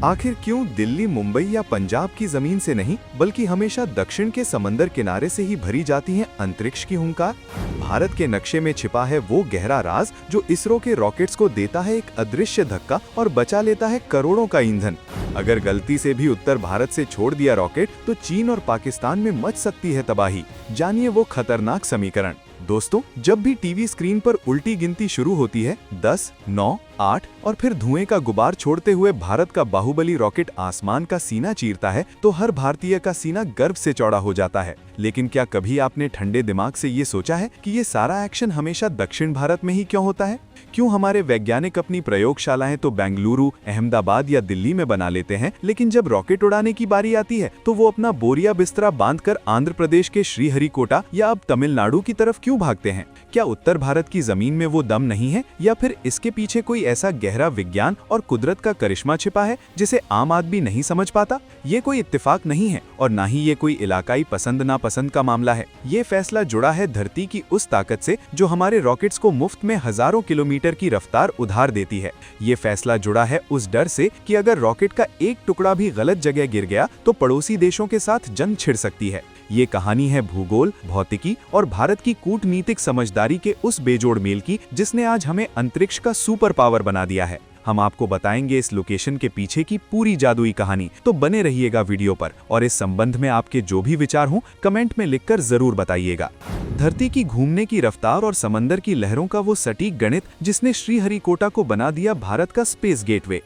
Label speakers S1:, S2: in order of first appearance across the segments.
S1: आखिर क्यों दिल्ली, मुंबई या पंजाब की जमीन से नहीं बल्कि हमेशा दक्षिण के समंदर किनारे से ही भरी जाती है अंतरिक्ष की हुंकार? भारत के नक्शे में छिपा है वो गहरा राज जो इसरो के रॉकेट्स को देता है एक अदृश्य धक्का और बचा लेता है करोड़ों का ईंधन। अगर गलती से भी उत्तर भारत से छोड़ दिया रॉकेट तो चीन और पाकिस्तान में मच सकती है तबाही। जानिए वो खतरनाक समीकरण। दोस्तों, जब भी टीवी स्क्रीन पर उल्टी गिनती शुरू होती है 10, 9, 8 और फिर धुएं का गुबार छोड़ते हुए भारत का बाहुबली रॉकेट आसमान का सीना चीरता है तो हर भारतीय का सीना गर्व से चौड़ा हो जाता है। लेकिन क्या कभी आपने ठंडे दिमाग से ये सोचा है कि ये सारा एक्शन हमेशा दक्षिण भारत में ही क्यों होता है? क्यों हमारे वैज्ञानिक अपनी प्रयोगशालाएं तो बेंगलुरु, अहमदाबाद या दिल्ली में बना लेते हैं, लेकिन जब रॉकेट उड़ाने की बारी आती है तो वो अपना बोरिया बिस्तरा बांधकर आंध्र प्रदेश के श्रीहरिकोटा या अब तमिलनाडु की तरफ क्यों भागते हैं? क्या उत्तर भारत की जमीन में वो दम नहीं है, या फिर इसके पीछे कोई ऐसा गहरा विज्ञान और कुदरत का करिश्मा छिपा है जिसे आम आदमी नहीं समझ पाता? ये कोई इत्तेफाक नहीं है और ना ही ये कोई इलाकाई पसंद नापसंद का मामला है। ये फैसला जुड़ा है धरती की उस ताकत से जो हमारे रॉकेट्स को मुफ्त में हजारों किलोमीटर की रफ्तार उधार देती है। ये फैसला जुड़ा है उस डर से कि अगर रॉकेट का एक टुकड़ा भी गलत जगह गिर गया तो पड़ोसी देशों के साथ जंग छिड़ सकती है। ये कहानी है भूगोल, भौतिकी और भारत की कूटनीतिक समझदारी के उस बेजोड़ मेल की जिसने आज हमें अंतरिक्ष का सुपर पावर बना दिया है। हम आपको बताएंगे इस लोकेशन के पीछे की पूरी जादुई कहानी, तो बने रहिएगा वीडियो पर और इस संबंध में आपके जो भी विचार हों कमेंट में लिखकर जरूर बताइएगा। धरती की घूमने की रफ्तार और समंदर की लहरों का वो सटीक गणित जिसने श्रीहरिकोटा को बना दिया भारत का स्पेस गेटवे।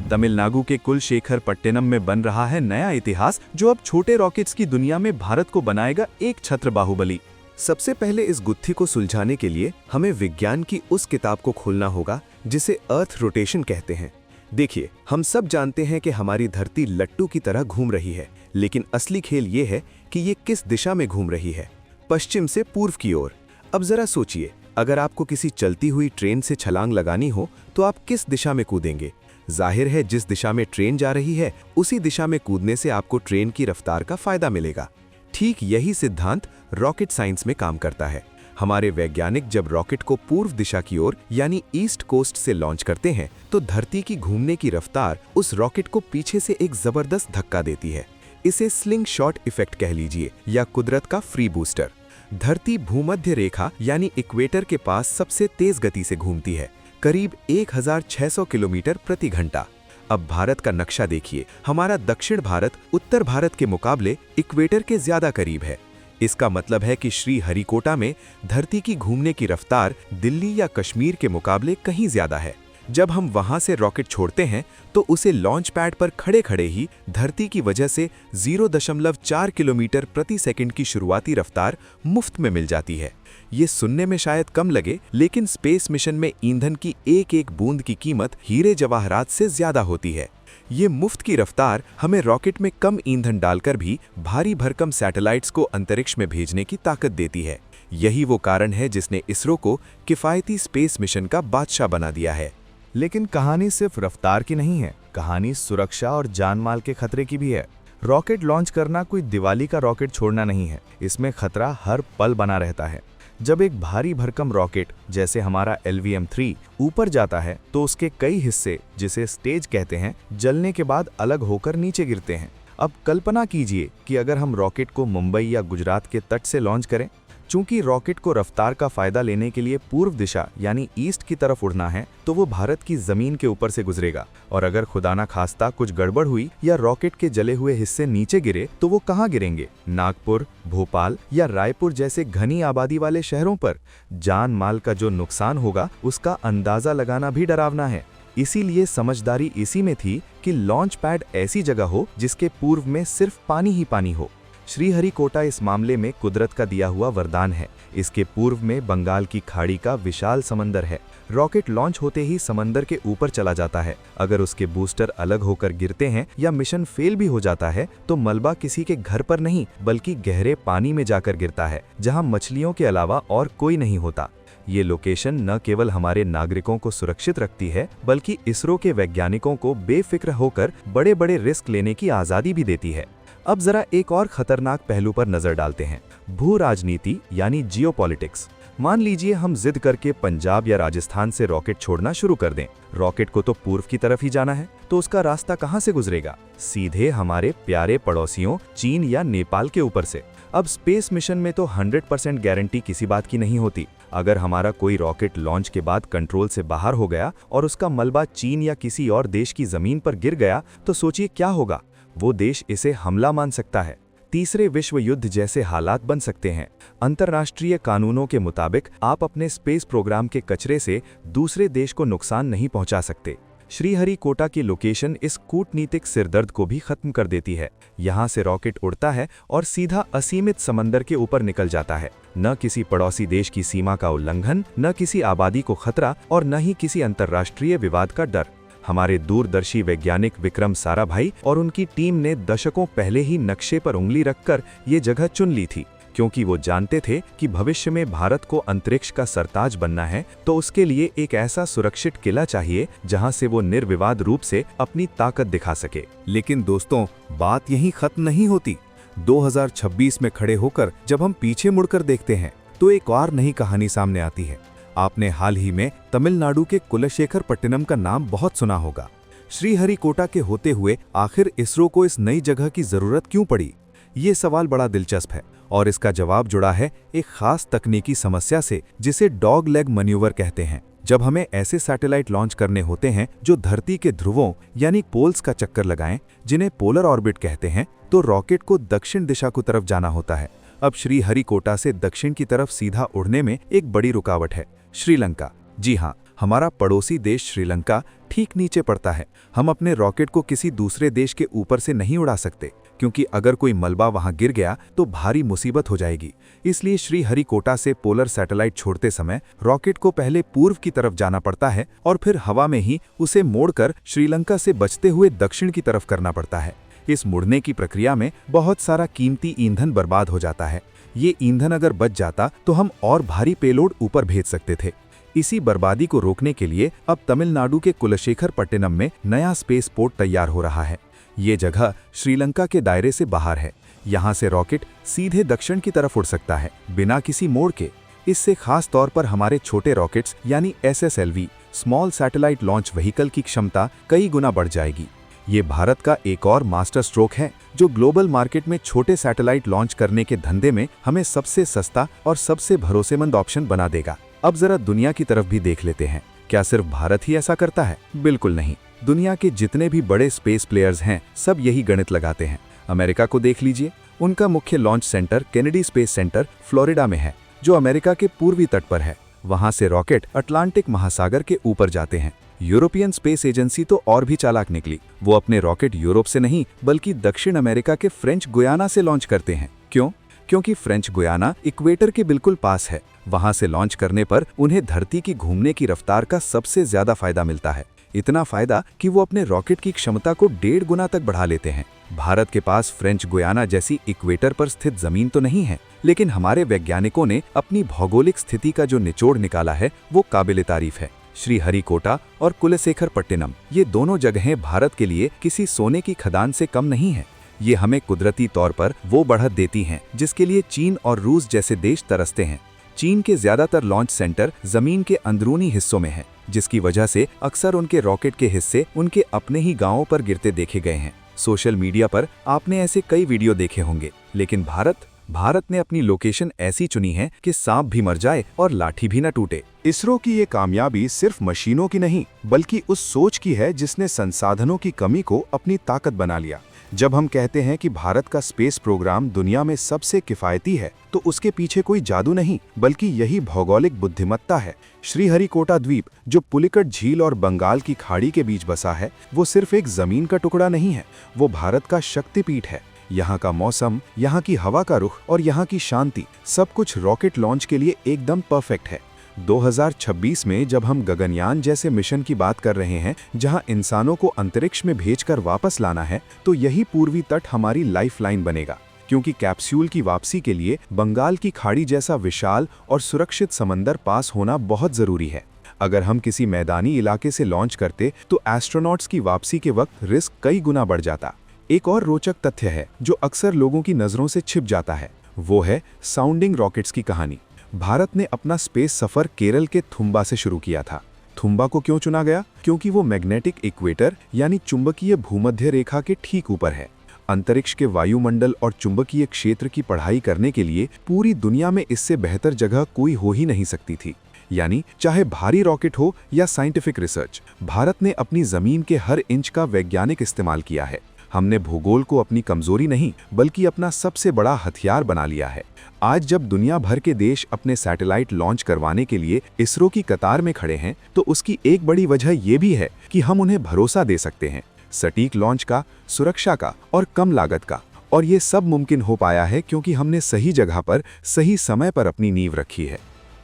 S1: तमिलनाडु के कुलशेखरपट्टनम में बन रहा है नया इतिहास जो अब छोटे रॉकेट्स की दुनिया में भारत को बनाएगा एक छत्र बाहुबली।
S2: सबसे पहले इस गुत्थी को सुलझाने के लिए हमें विज्ञान की उस किताब को खोलना होगा जिसे अर्थ रोटेशन कहते हैं। देखिए, हम सब जानते हैं कि हमारी धरती लट्टू की तरह घूम रही है, लेकिन असली खेल ये है कि ये किस दिशा में घूम रही है, पश्चिम से पूर्व की ओर। अब जरा सोचिए, अगर आपको किसी चलती हुई ट्रेन से छलांग लगानी हो तो आप किस दिशा में कूदेंगे? जाहिर है जिस दिशा में ट्रेन जा रही है उसी दिशा में कूदने से आपको ट्रेन की रफ्तार का फायदा मिलेगा। ठीक यही सिद्धांत रॉकेट साइंस में काम करता है। हमारे वैज्ञानिक जब रॉकेट को पूर्व दिशा की ओर यानी ईस्ट कोस्ट से लॉन्च करते हैं तो धरती की घूमने की रफ्तार उस रॉकेट को पीछे से एक जबरदस्त धक्का देती है। इसे स्लिंग शॉट इफेक्ट कह लीजिए या कुदरत का फ्री बूस्टर। धरती भूमध्य रेखा यानी इक्वेटर के पास सबसे तेज गति से घूमती है, करीब 1600 किलोमीटर प्रति घंटा। अब भारत का नक्शा देखिए, हमारा दक्षिण भारत उत्तर भारत के मुकाबले इक्वेटर के ज्यादा करीब है। इसका मतलब है कि श्रीहरिकोटा में धरती की घूमने की रफ्तार दिल्ली या कश्मीर के मुकाबले कहीं ज्यादा है। जब हम वहां से रॉकेट छोड़ते हैं तो उसे लॉन्च पैड पर खड़े खड़े ही धरती की वजह से 0.4 किलोमीटर प्रति सेकंड की शुरुआती रफ्तार मुफ्त में मिल जाती है। ये सुनने में शायद कम लगे, लेकिन स्पेस मिशन में ईंधन की एक एक बूंद की कीमत हीरे जवाहरात से ज्यादा होती है। ये मुफ्त की रफ्तार हमें रॉकेट में कम ईंधन डालकर भी भारी भरकम सैटेलाइट्स को अंतरिक्ष में भेजने की ताकत देती है। यही वो कारण है जिसने इसरो को किफायती स्पेस मिशन का बादशाह बना दिया है।
S3: लेकिन कहानी सिर्फ रफ्तार की नहीं है, कहानी सुरक्षा और जानमाल के खतरे की भी है। रॉकेट लॉन्च करना कोई दिवाली का रॉकेट छोड़ना नहीं है, इसमें खतरा हर पल बना रहता है। जब एक भारी भरकम रॉकेट जैसे हमारा LVM-3 ऊपर जाता है तो उसके कई हिस्से, जिसे स्टेज कहते हैं, जलने के बाद अलग होकर नीचे गिरते हैं। अब कल्पना कीजिए कि अगर हम रॉकेट को मुंबई या गुजरात के तट से लॉन्च करें। चूंकि रॉकेट को रफ्तार का फायदा लेने के लिए पूर्व दिशा यानी ईस्ट की तरफ उड़ना है तो वो भारत की जमीन के ऊपर से गुजरेगा, और अगर खुदा ना खास्ता कुछ गड़बड़ हुई या रॉकेट के जले हुए हिस्से नीचे गिरे तो वो कहाँ गिरेंगे? नागपुर, भोपाल या रायपुर जैसे घनी आबादी वाले शहरों पर। जान माल का जो नुकसान होगा उसका अंदाजा लगाना भी डरावना है। इसीलिए समझदारी इसी में थी कि लॉन्च पैड ऐसी जगह हो जिसके पूर्व में सिर्फ पानी ही पानी हो। श्रीहरिकोटा इस मामले में कुदरत का दिया हुआ वरदान है। इसके पूर्व में बंगाल की खाड़ी का विशाल समंदर है। रॉकेट लॉन्च होते ही समंदर के ऊपर चला जाता है। अगर उसके बूस्टर अलग होकर गिरते हैं या मिशन फेल भी हो जाता है तो मलबा किसी के घर पर नहीं बल्कि गहरे पानी में जाकर गिरता है, जहां मछलियों के अलावा और कोई नहीं होता। ये लोकेशन न केवल हमारे नागरिकों को सुरक्षित रखती है बल्कि इसरो के वैज्ञानिकों को बेफिक्र होकर बड़े बड़े रिस्क लेने की आज़ादी भी देती है। अब जरा एक और खतरनाक पहलू पर नजर डालते हैं, भू राजनीति यानी जियोपॉलिटिक्स। मान लीजिए हम जिद करके पंजाब या राजस्थान से रॉकेट छोड़ना शुरू कर दें। रॉकेट को तो पूर्व की तरफ ही जाना है, तो उसका रास्ता कहां से गुजरेगा? सीधे हमारे प्यारे पड़ोसियों चीन या नेपाल के ऊपर से। अब स्पेस मिशन में तो 100% गारंटी किसी बात की नहीं होती। अगर हमारा कोई रॉकेट लॉन्च के बाद कंट्रोल से बाहर हो गया और उसका मलबा चीन या किसी और देश की जमीन पर गिर गया, तो सोचिए क्या होगा। वो देश इसे हमला मान सकता है। तीसरे विश्व युद्ध जैसे हालात बन सकते हैं। अंतर्राष्ट्रीय कानूनों के मुताबिक आप अपने स्पेस प्रोग्राम के कचरे से दूसरे देश को नुकसान नहीं पहुंचा सकते। श्रीहरिकोटा की लोकेशन इस कूटनीतिक सिरदर्द को भी खत्म कर देती है। यहाँ से रॉकेट उड़ता है और सीधा असीमित समंदर के ऊपर निकल जाता है। न किसी पड़ोसी देश की सीमा का उल्लंघन, न किसी आबादी को खतरा और न ही किसी अंतर्राष्ट्रीय विवाद का डर। हमारे दूरदर्शी वैज्ञानिक विक्रम साराभाई और उनकी टीम ने दशकों पहले ही नक्शे पर उंगली रखकर ये जगह चुन ली थी, क्योंकि वो जानते थे कि भविष्य में भारत को अंतरिक्ष का सरताज बनना है, तो उसके लिए एक ऐसा सुरक्षित किला चाहिए जहां से वो निर्विवाद रूप से अपनी ताकत दिखा सके।
S2: लेकिन दोस्तों, बात यहीं खत्म नहीं होती। 2026 में खड़े होकर जब हम पीछे मुड़कर देखते हैं तो एक और नई कहानी सामने आती है। आपने हाल ही में तमिलनाडु के कुलशेखरपट्टिनम का नाम बहुत सुना होगा। श्रीहरिकोटा के होते हुए आखिर इसरो को इस नई जगह की जरूरत क्यों पड़ी? ये सवाल बड़ा दिलचस्प है और इसका जवाब जुड़ा है एक खास तकनीकी समस्या से, जिसे डॉग लेग मैन्यूवर कहते हैं। जब हमें ऐसे सैटेलाइट लॉन्च करने होते हैं जो धरती के ध्रुवों यानी पोल्स का चक्कर लगाएं, जिन्हें पोलर ऑर्बिट कहते हैं, तो रॉकेट को दक्षिण दिशा की तरफ जाना होता है। अब श्रीहरिकोटा से दक्षिण की तरफ सीधा उड़ने में एक बड़ी रुकावट है, श्रीलंका। जी हाँ, हमारा पड़ोसी देश श्रीलंका ठीक नीचे पड़ता है। हम अपने रॉकेट को किसी दूसरे देश के ऊपर से नहीं उड़ा सकते, क्योंकि अगर कोई मलबा वहां गिर गया तो भारी मुसीबत हो जाएगी। इसलिए श्रीहरिकोटा से पोलर सैटेलाइट छोड़ते समय रॉकेट को पहले पूर्व की तरफ जाना पड़ता है और फिर हवा में ही उसे मोड़कर श्रीलंका से बचते हुए दक्षिण की तरफ करना पड़ता है। इस मुड़ने की प्रक्रिया में बहुत सारा कीमती ईंधन बर्बाद हो जाता है। ये ईंधन अगर बच जाता तो हम और भारी पेलोड ऊपर भेज सकते थे। इसी बर्बादी को रोकने के लिए अब तमिलनाडु के कुलशेखरपट्टिनम में नया स्पेस पोर्ट तैयार हो रहा है। ये जगह श्रीलंका के दायरे से बाहर है। यहाँ से रॉकेट सीधे दक्षिण की तरफ उड़ सकता है, बिना किसी मोड़ के। इससे खास तौर पर हमारे छोटे रॉकेट्स यानी SSLV small satellite launch vehicle की क्षमता कई गुना बढ़ जाएगी। ये भारत का एक और मास्टर स्ट्रोक है, जो ग्लोबल मार्केट में छोटे सैटेलाइट लॉन्च करने के धंधे में हमें सबसे सस्ता और सबसे भरोसेमंद ऑप्शन बना देगा। अब जरा दुनिया की तरफ भी देख लेते हैं। क्या सिर्फ भारत ही ऐसा करता है? बिल्कुल नहीं। दुनिया के जितने भी बड़े स्पेस प्लेयर्स हैं, सब यही गणित लगाते हैं। अमेरिका को देख लीजिए, उनका मुख्य launch centre Kennedy space centre Florida में है, जो अमेरिका के पूर्वी तट पर है। वहां से रॉकेट अटलांटिक महासागर के ऊपर जाते हैं। यूरोपियन स्पेस एजेंसी तो और भी चालाक निकली। वो अपने रॉकेट यूरोप से नहीं, बल्कि दक्षिण अमेरिका के फ्रेंच गुयाना से लॉन्च करते हैं। क्यों? क्योंकि फ्रेंच गुयाना इक्वेटर के बिल्कुल पास है। वहां से लॉन्च करने पर उन्हें धरती की घूमने की रफ्तार का सबसे ज्यादा फायदा मिलता है। इतना फायदा कि वो अपने रॉकेट की क्षमता को 1.5 गुना तक बढ़ा लेते हैं। भारत के पास फ्रेंच गुयाना जैसी इक्वेटर पर स्थित जमीन तो नहीं है, लेकिन हमारे वैज्ञानिकों ने अपनी भौगोलिक स्थिति का जो निचोड़ निकाला है, वो काबिले तारीफ है। श्रीहरिकोटा और कुलशेखरपट्टिनम, ये दोनों जगहें भारत के लिए किसी सोने की खदान से कम नहीं है। ये हमें कुदरती तौर पर वो बढ़त देती हैं जिसके लिए चीन और रूस जैसे देश तरसते हैं। चीन के ज्यादातर लॉन्च सेंटर जमीन के अंदरूनी हिस्सों में है, जिसकी वजह से अक्सर उनके रॉकेट के हिस्से उनके अपने ही गांवों पर गिरते देखे गए हैं। सोशल मीडिया पर आपने ऐसे कई वीडियो देखे होंगे, लेकिन भारत ने अपनी लोकेशन ऐसी चुनी है कि सांप भी मर जाए और लाठी भी न टूटे।
S1: इसरो की ये कामयाबी सिर्फ मशीनों की नहीं, बल्कि उस सोच की है जिसने संसाधनों की कमी को अपनी ताकत बना लिया। जब हम कहते हैं कि भारत का स्पेस प्रोग्राम दुनिया में सबसे किफायती है, तो उसके पीछे कोई जादू नहीं, बल्कि यही भौगोलिक बुद्धिमत्ता है। श्रीहरिकोटा द्वीप, जो पुलिकट झील और बंगाल की खाड़ी के बीच बसा है, वो सिर्फ एक जमीन का टुकड़ा नहीं है, वो भारत का शक्तिपीठ है। यहाँ का मौसम, यहाँ की हवा का रुख और यहाँ की शांति, सब कुछ रॉकेट लॉन्च के लिए एकदम परफेक्ट है। 2026 में जब हम गगनयान जैसे मिशन की बात कर रहे हैं, जहां इंसानों को अंतरिक्ष में भेजकर वापस लाना है, तो यही पूर्वी तट हमारी लाइफलाइन बनेगा। क्योंकि कैप्सूल की वापसी के लिए बंगाल की खाड़ी जैसा विशाल और सुरक्षित समंदर पास होना बहुत जरूरी है। अगर हम किसी मैदानी इलाके से लॉन्च करते तो एस्ट्रोनॉट्स की वापसी के वक्त रिस्क कई गुना बढ़ जाता, एक और रोचक तथ्य है जो अक्सर लोगों की नज़रों से छिप जाता है, वो है साउंडिंग रॉकेट्स की कहानी। भारत ने अपना स्पेस सफर केरल के थुम्बा से शुरू किया था। थुम्बा को क्यों चुना गया? क्योंकि वो मैग्नेटिक इक्वेटर यानी चुंबकीय भूमध्य रेखा के ठीक ऊपर है। अंतरिक्ष के वायुमंडल और चुंबकीय क्षेत्र की पढ़ाई करने के लिए पूरी दुनिया में इससे बेहतर जगह कोई हो ही नहीं सकती थी। यानी चाहे भारी रॉकेट हो या साइंटिफिक रिसर्च, भारत ने अपनी जमीन के हर इंच का वैज्ञानिक इस्तेमाल किया है। हमने भूगोल को अपनी कमजोरी नहीं बल्कि अपना सबसे बड़ा हथियार बना लिया है। आज जब दुनिया भर के देश अपने सैटेलाइट लॉन्च करवाने के लिए इसरो की कतार में खड़े हैं, तो उसकी एक बड़ी वजह यह भी है कि हम उन्हें भरोसा दे सकते हैं, सटीक लॉन्च का, सुरक्षा का और कम लागत का। और ये सब मुमकिन हो पाया है क्योंकि हमने सही जगह पर सही समय पर अपनी नींव रखी है।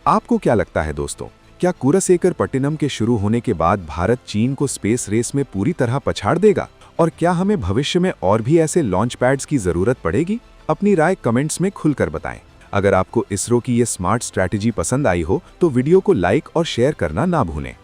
S1: आपको क्या लगता है दोस्तों, क्या कुरसेकर-पट्टिनम के शुरू होने के बाद भारत चीन को स्पेस रेस में पूरी तरह पछाड़ देगा? और क्या हमें भविष्य में और भी ऐसे लॉन्च पैड्स की जरूरत पड़ेगी? अपनी राय कमेंट्स में खुलकर बताएं। अगर आपको इसरो की ये स्मार्ट स्ट्रैटेजी पसंद आई हो तो वीडियो को लाइक और शेयर करना ना भूलें।